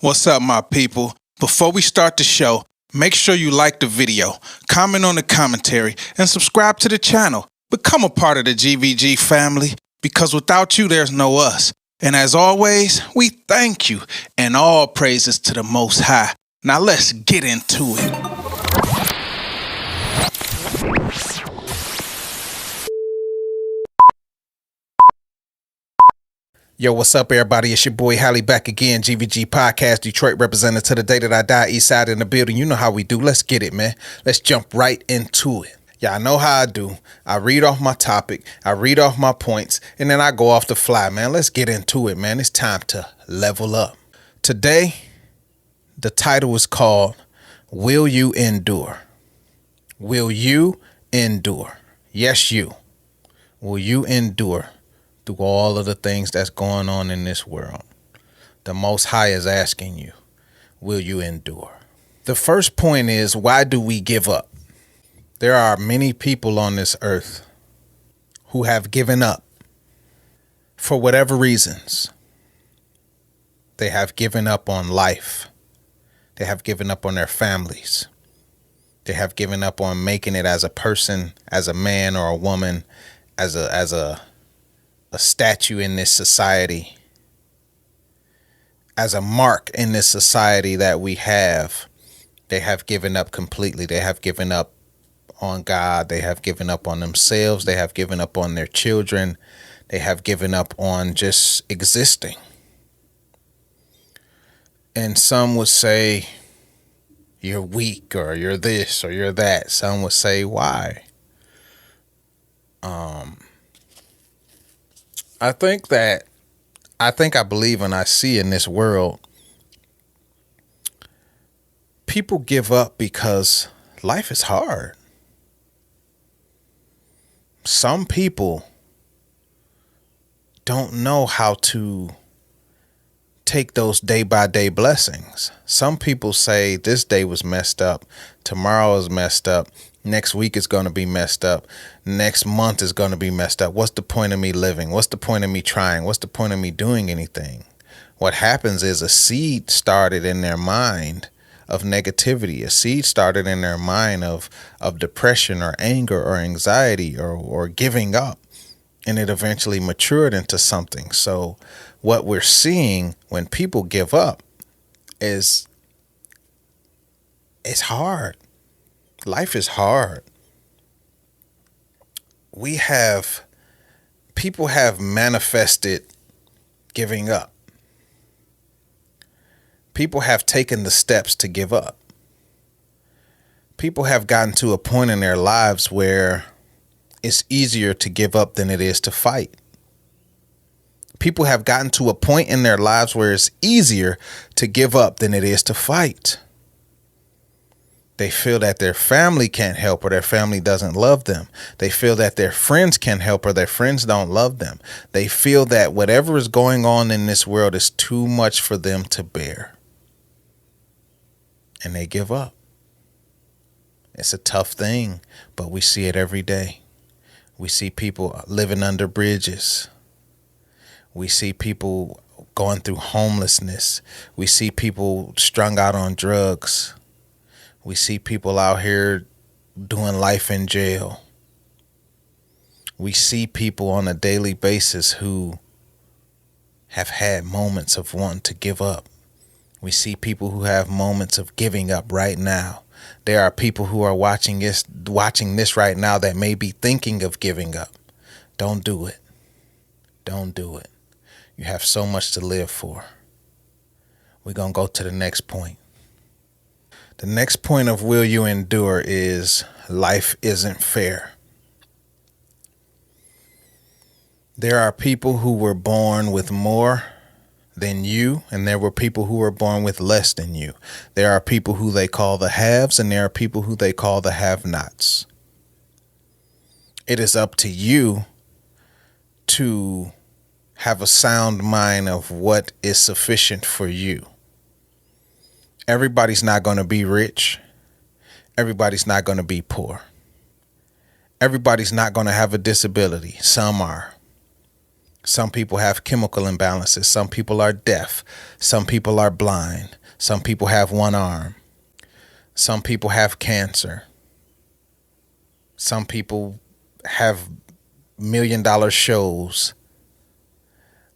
What's up, my people? Before we start the show, make sure you like the video, comment on the commentary, and subscribe to the channel. Become a part of the GVG family, because without you, there's no us. And as always, we thank you, and all praises to the Most High. Now let's get into it. Yo, what's up, everybody? It's your boy Hally back again, Gvg Podcast, Detroit representative to the day that I die, east side in the building. You know how we do. Let's get it, man. Let's jump right into it. Y'all know how I do. I read off my topic, I read off my points, and then I go off the fly, man. Let's get into it, man. It's time to level up. Today, the title is called, Will You Endure? Will you endure? Yes, you. Will you endure through all of the things that's going on in this world? The Most High is asking you, will you endure? The first point is, why do we give up? There are many people on this earth who have given up for whatever reasons. They have given up on life. They have given up on their families. They have given up on making it as a person, as a man or a woman, as a statue in this society, as a mark in this society that we have. They have given up completely. They have given up on God. They have given up on themselves. They have given up on their children. They have given up on just existing. And some would say, you're weak, or you're this, or you're that. Some would say, why? I believe and I see in this world, people give up because life is hard. Some people don't know how to take those day by day blessings. Some people say this day was messed up, tomorrow is messed up, next week is going to be messed up, next month is going to be messed up. What's the point of me living? What's the point of me trying? What's the point of me doing anything? What happens is a seed started in their mind of negativity. A seed started in their mind of depression or anger or anxiety or giving up. And it eventually matured into something. So what we're seeing when people give up is it's hard. Life is hard. People have manifested giving up. People have taken the steps to give up. People have gotten to a point in their lives where it's easier to give up than it is to fight. People have gotten to a point in their lives where it's easier to give up than it is to fight. They feel that their family can't help or their family doesn't love them. They feel that their friends can't help or their friends don't love them. They feel that whatever is going on in this world is too much for them to bear. And they give up. It's a tough thing, but we see it every day. We see people living under bridges. We see people going through homelessness. We see people strung out on drugs. We see people out here doing life in jail. We see people on a daily basis who have had moments of wanting to give up. We see people who have moments of giving up right now. There are people who are watching this right now that may be thinking of giving up. Don't do it. Don't do it. You have so much to live for. We're going to go to the next point. The next point of will you endure is life isn't fair. There are people who were born with more than you, and there were people who were born with less than you. There are people who they call the haves, and there are people who they call the have-nots. It is up to you to have a sound mind of what is sufficient for you. Everybody's not going to be rich. Everybody's not going to be poor. Everybody's not going to have a disability. Some are. Some people have chemical imbalances. Some people are deaf. Some people are blind. Some people have one arm. Some people have cancer. Some people have $1 million shows.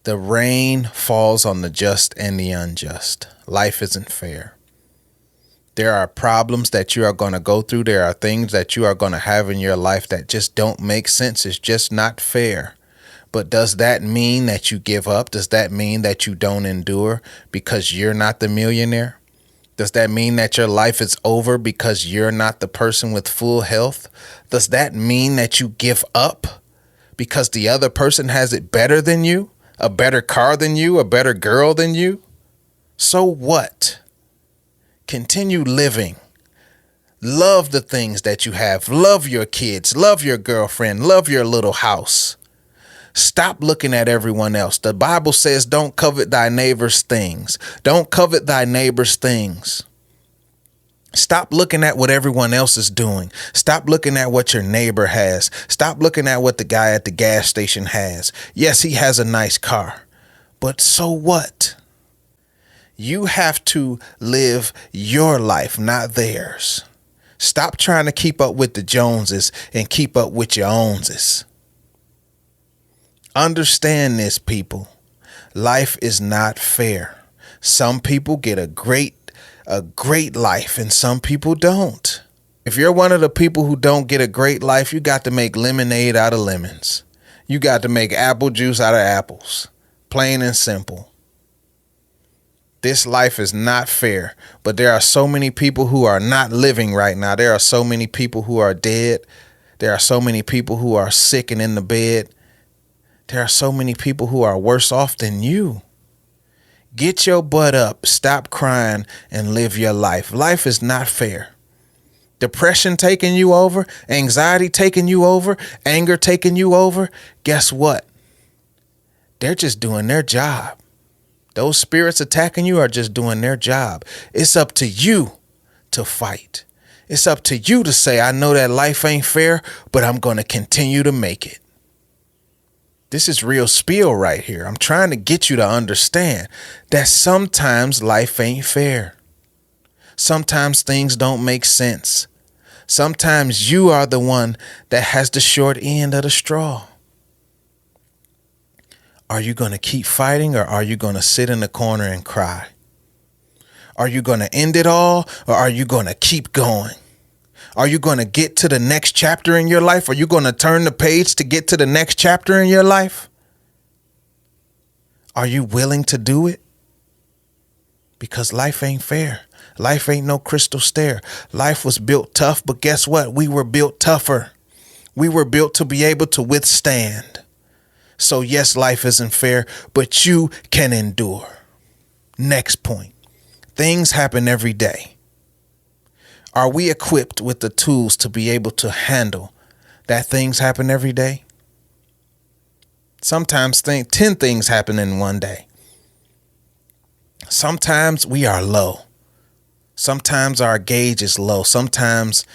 The rain falls on the just and the unjust. Life isn't fair. There are problems that you are going to go through. There are things that you are going to have in your life that just don't make sense. It's just not fair. But does that mean that you give up? Does that mean that you don't endure because you're not the millionaire? Does that mean that your life is over because you're not the person with full health? Does that mean that you give up because the other person has it better than you, a better car than you, a better girl than you? So what? Continue living. Love the things that you have. Love your kids. Love your girlfriend. Love your little house. Stop looking at everyone else. The Bible says, don't covet thy neighbor's things. Don't covet thy neighbor's things. Stop looking at what everyone else is doing. Stop looking at what your neighbor has. Stop looking at what the guy at the gas station has. Yes, he has a nice car, but so what? You have to live your life, not theirs. Stop trying to keep up with the Joneses and keep up with your ownses. Understand this, people. Life is not fair. Some people get a great life and some people don't. If you're one of the people who don't get a great life, you got to make lemonade out of lemons. You got to make apple juice out of apples. Plain and simple. This life is not fair, but there are so many people who are not living right now. There are so many people who are dead. There are so many people who are sick and in the bed. There are so many people who are worse off than you. Get your butt up, stop crying, and live your life. Life is not fair. Depression taking you over, anxiety taking you over, anger taking you over. Guess what? They're just doing their job. Those spirits attacking you are just doing their job. It's up to you to fight. It's up to you to say, I know that life ain't fair, but I'm going to continue to make it. This is real spiel right here. I'm trying to get you to understand that sometimes life ain't fair. Sometimes things don't make sense. Sometimes you are the one that has the short end of the straw. Are you going to keep fighting, or are you going to sit in the corner and cry? Are you going to end it all, or are you going to keep going? Are you going to get to the next chapter in your life? Are you going to turn the page to get to the next chapter in your life? Are you willing to do it? Because life ain't fair. Life ain't no crystal stair. Life was built tough, but guess what? We were built tougher. We were built to be able to withstand. So yes, life isn't fair, but you can endure. Next point. Things happen every day. Are we equipped with the tools to be able to handle that things happen every day? Sometimes 10 things happen in one day. Sometimes we are low. Sometimes our gauge is low. Sometimes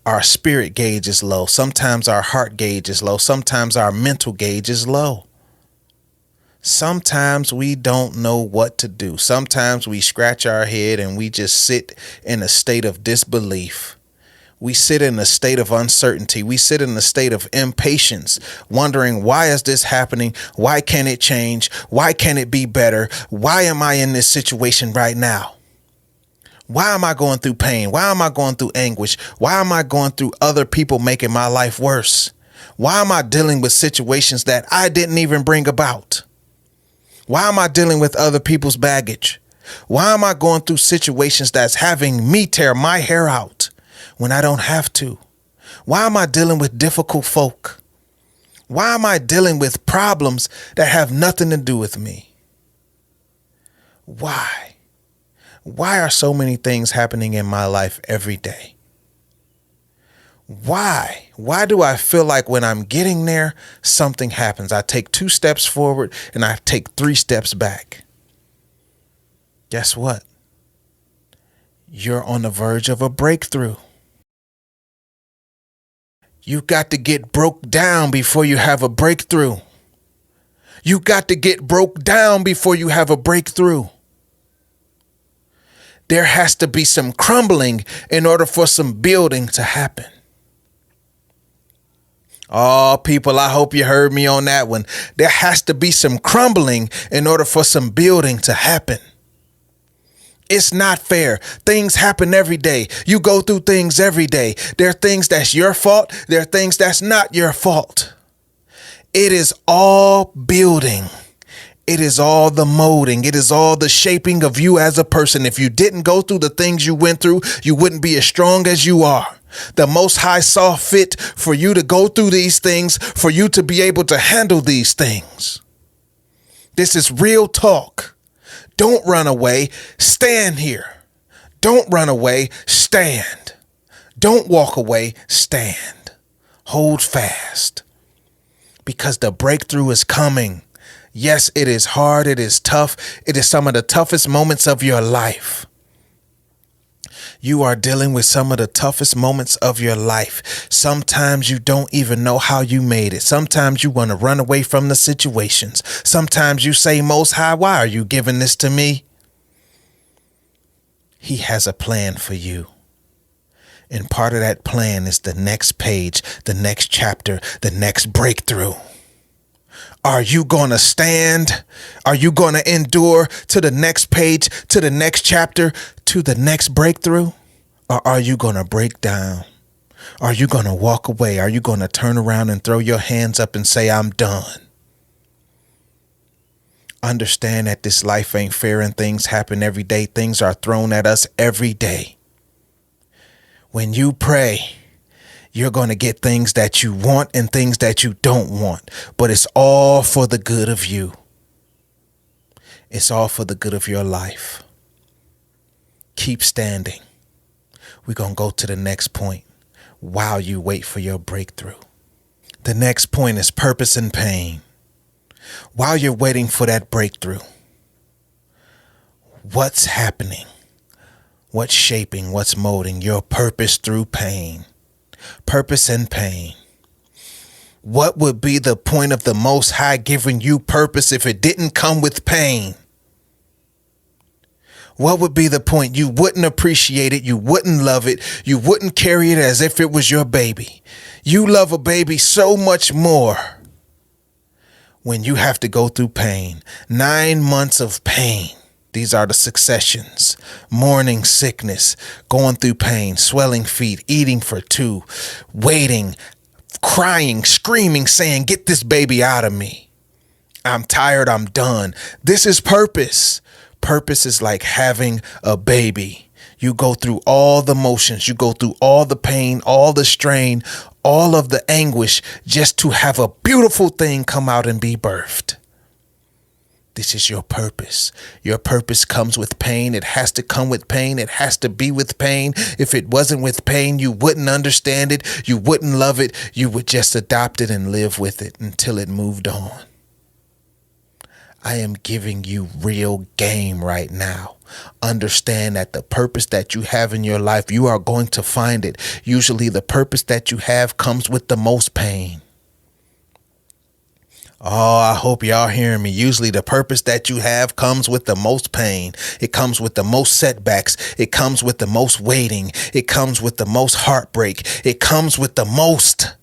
our spirit gauge is low. Sometimes our heart gauge is low. Sometimes our mental gauge is low. Sometimes we don't know what to do. Sometimes we scratch our head and we just sit in a state of disbelief. We sit in a state of uncertainty. We sit in a state of impatience, wondering, why is this happening? Why can't it change? Why can't it be better? Why am I in this situation right now? Why am I going through pain? Why am I going through anguish? Why am I going through other people making my life worse? Why am I dealing with situations that I didn't even bring about? Why am I dealing with other people's baggage? Why am I going through situations that's having me tear my hair out when I don't have to? Why am I dealing with difficult folk? Why am I dealing with problems that have nothing to do with me? Why? Why are so many things happening in my life every day? Why? Why do I feel like when I'm getting there, something happens? I take 2 steps forward and I take 3 steps back. Guess what? You're on the verge of a breakthrough. You've got to get broke down before you have a breakthrough. You got to get broke down before you have a breakthrough. There has to be some crumbling in order for some building to happen. Oh, people, I hope you heard me on that one. There has to be some crumbling in order for some building to happen. It's not fair. Things happen every day. You go through things every day. There are things that's your fault. There are things that's not your fault. It is all building. It is all the molding. It is all the shaping of you as a person. If you didn't go through the things you went through, you wouldn't be as strong as you are. The Most High saw fit for you to go through these things, for you to be able to handle these things. This is real talk. Don't run away. Stand here. Don't run away. Stand. Don't walk away. Stand. Hold fast. Because the breakthrough is coming. Yes, it is hard. It is tough. It is some of the toughest moments of your life. You are dealing with some of the toughest moments of your life. Sometimes you don't even know how you made it. Sometimes you want to run away from the situations. Sometimes you say, Most High, why are you giving this to me? He has a plan for you. And part of that plan is the next page, the next chapter, the next breakthrough. Are you going to stand? Are you going to endure to the next page, to the next chapter, to the next breakthrough? Or are you going to break down? Are you going to walk away? Are you going to turn around and throw your hands up and say, I'm done? Understand that this life ain't fair and things happen every day. Things are thrown at us every day. When you pray, you're going to get things that you want and things that you don't want, but it's all for the good of you. It's all for the good of your life. Keep standing. We're going to go to the next point while you wait for your breakthrough. The next point is purpose and pain. While you're waiting for that breakthrough, what's happening? What's shaping? What's molding your purpose through pain? Purpose and pain. What would be the point of the Most High giving you purpose if it didn't come with pain? What would be the point? You wouldn't appreciate it. You wouldn't love it. You wouldn't carry it as if it was your baby. You love a baby so much more when you have to go through pain. 9 months of pain. These are the successions: morning sickness, going through pain, swelling feet, eating for 2, waiting, crying, screaming, saying, get this baby out of me. I'm tired. I'm done. This is purpose. Purpose is like having a baby. You go through all the motions. You go through all the pain, all the strain, all of the anguish just to have a beautiful thing come out and be birthed. This is your purpose. Your purpose comes with pain. It has to come with pain. It has to be with pain. If it wasn't with pain, you wouldn't understand it. You wouldn't love it. You would just adopt it and live with it until it moved on. I am giving you real game right now. Understand that the purpose that you have in your life, you are going to find it. Usually the purpose that you have comes with the most pain. Oh, I hope y'all hearing me. Usually the purpose that you have comes with the most pain. It comes with the most setbacks. It comes with the most waiting. It comes with the most heartbreak. It comes with the most.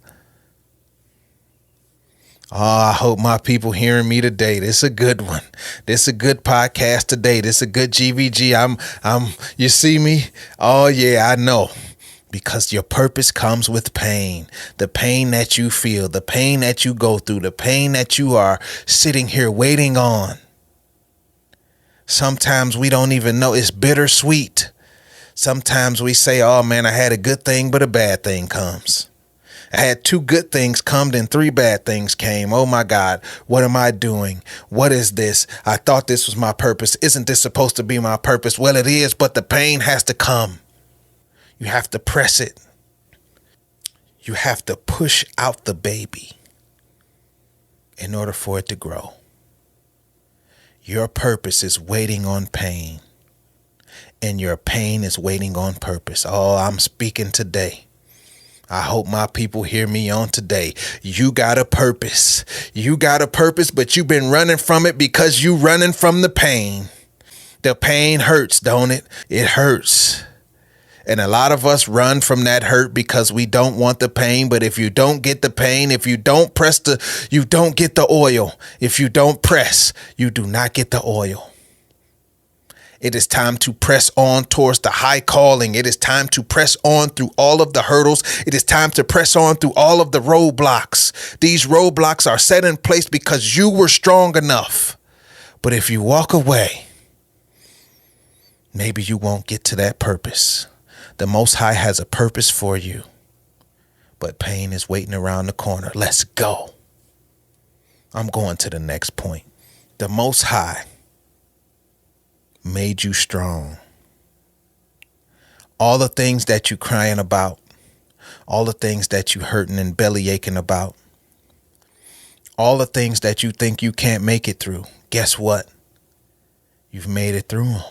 Oh, I hope my people hearing me today. This is a good one. This is a good podcast today. This is a good GVG. You see me? Oh yeah, I know. Because your purpose comes with pain. The pain that you feel, the pain that you go through, the pain that you are sitting here waiting on. Sometimes we don't even know. It's bittersweet. Sometimes we say, oh man, I had a good thing, but a bad thing comes. I had 2 good things come, then 3 bad things came. Oh my God, what am I doing? What is this? I thought this was my purpose. Isn't this supposed to be my purpose? Well, it is, but the pain has to come. You have to press it. You have to push out the baby in order for it to grow. Your purpose is waiting on pain, and your pain is waiting on purpose. Oh, I'm speaking today. I hope my people hear me on today. You got a purpose. You got a purpose, but you've been running from it because you running from the pain. The pain hurts, don't it? It hurts. And a lot of us run from that hurt because we don't want the pain. But if you don't get the pain, if you don't press you don't get the oil. If you don't press, you do not get the oil. It is time to press on towards the high calling. It is time to press on through all of the hurdles. It is time to press on through all of the roadblocks. These roadblocks are set in place because you were strong enough. But if you walk away, maybe you won't get to that purpose. The Most High has a purpose for you, but pain is waiting around the corner. Let's go. I'm going to the next point. The Most High made you strong. All the things that you crying about, all the things that you hurting and belly aching about, all the things that you think you can't make it through, guess what? You've made it through them.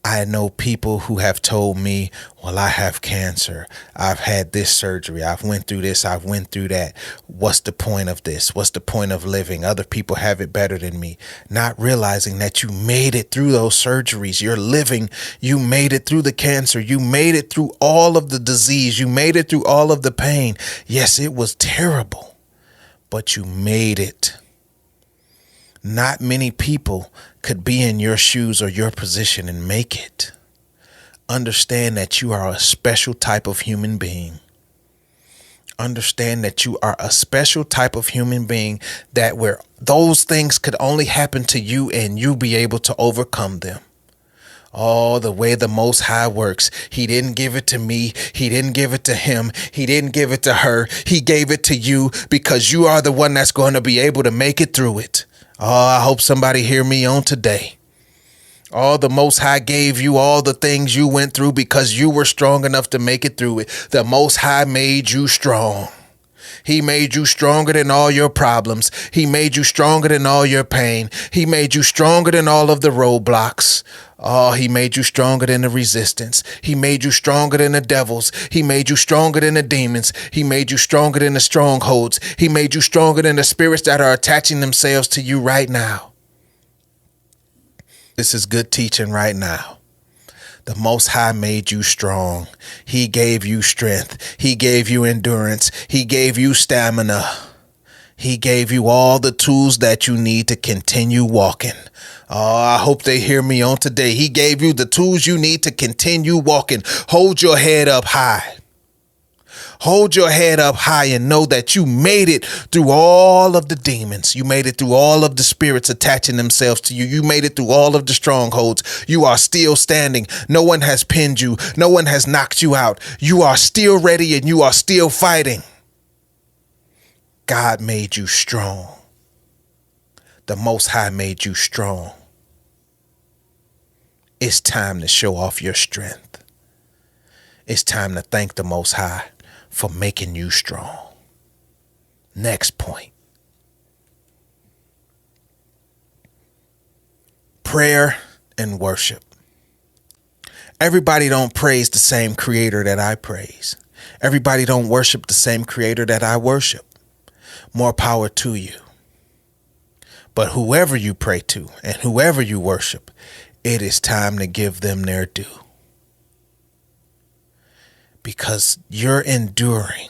I know people who have told me, well, I have cancer. I've had this surgery. I've went through this. I've went through that. What's the point of this? What's the point of living? Other people have it better than me. Not realizing that you made it through those surgeries. You're living. You made it through the cancer. You made it through all of the disease. You made it through all of the pain. Yes, it was terrible, but you made it. Not many people could be in your shoes or your position and make it. Understand that you are a special type of human being. Understand that you are a special type of human being, that where those things could only happen to you and you be able to overcome them. Oh, the way the Most High works. He didn't give it to me. He didn't give it to him. He didn't give it to her. He gave it to you because you are the one that's going to be able to make it through it. Oh, I hope somebody hear me on today. Oh, the Most High gave you all the things you went through because you were strong enough to make it through it. The Most High made you strong. He made you stronger than all your problems. He made you stronger than all your pain. He made you stronger than all of the roadblocks. Oh, he made you stronger than the resistance. He made you stronger than the devils. He made you stronger than the demons. He made you stronger than the strongholds. He made you stronger than the spirits that are attaching themselves to you right now. This is good teaching right now. The Most High made you strong. He gave you strength. He gave you endurance. He gave you stamina. He gave you all the tools that you need to continue walking. Oh, I hope they hear me on today. He gave you the tools you need to continue walking. Hold your head up high. Hold your head up high and know that you made it through all of the demons. You made it through all of the spirits attaching themselves to you. You made it through all of the strongholds. You are still standing. No one has pinned you. No one has knocked you out. You are still ready and you are still fighting. God made you strong. The Most High made you strong. It's time to show off your strength. It's time to thank the Most High for making you strong. Next point. Prayer and worship. Everybody don't praise the same creator that I praise. Everybody don't worship the same creator that I worship. More power to you. But whoever you pray to and whoever you worship, it is time to give them their due. Because you're enduring.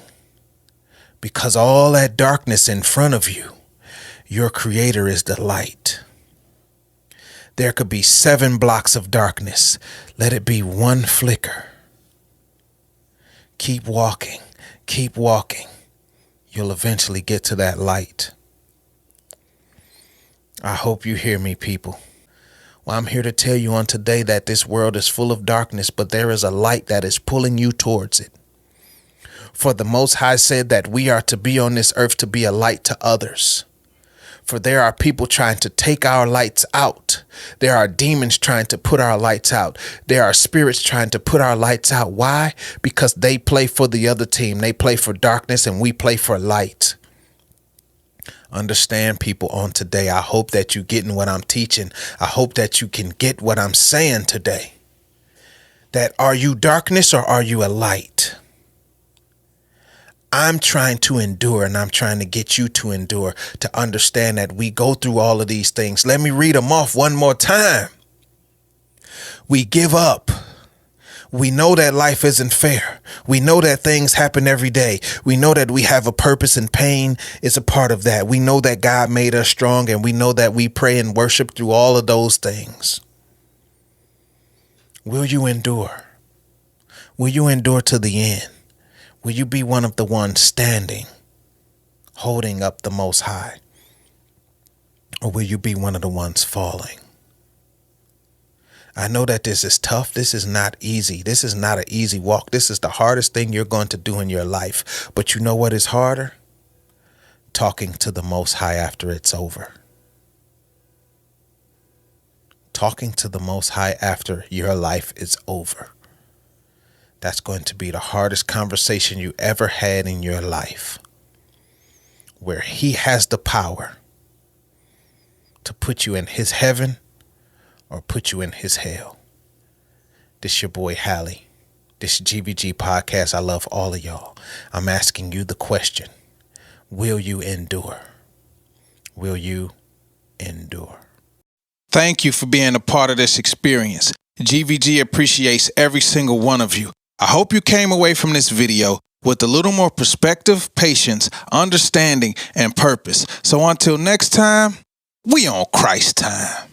Because all that darkness in front of you, your creator is the light. There could be 7 blocks of darkness. Let it be one flicker. Keep walking. Keep walking. You'll eventually get to that light. I hope you hear me, people. Well, I'm here to tell you on today that this world is full of darkness, but there is a light that is pulling you towards it. For the Most High said that we are to be on this earth to be a light to others. For there are people trying to take our lights out. There are demons trying to put our lights out. There are spirits trying to put our lights out. Why? Because they play for the other team. They play for darkness and we play for light. Understand, people, on today. I hope that you're getting what I'm teaching. I hope that you can get what I'm saying today. That are you darkness or are you a light? I'm trying to endure, and I'm trying to get you to endure, to understand that we go through all of these things. Let me read them off one more time. We give up. We know that life isn't fair. We know that things happen every day. We know that we have a purpose, and pain is a part of that. We know that God made us strong, and we know that we pray and worship through all of those things. Will you endure? Will you endure to the end? Will you be one of the ones standing, holding up the Most High? Or will you be one of the ones falling? I know that this is tough. This is not easy. This is not an easy walk. This is the hardest thing you're going to do in your life. But you know what is harder? Talking to the Most High after it's over. Talking to the Most High after your life is over. That's going to be the hardest conversation you ever had in your life, where He has the power to put you in His heaven or put you in His hell. This your boy Hally. This Gvg Podcast. I love all of y'all. I'm asking you the question: will you endure? Will you endure? Thank you for being a part of this experience. Gvg appreciates every single one of you. I hope you came away from this video with a little more perspective, patience, understanding, and purpose. So until next time, we on Christ time.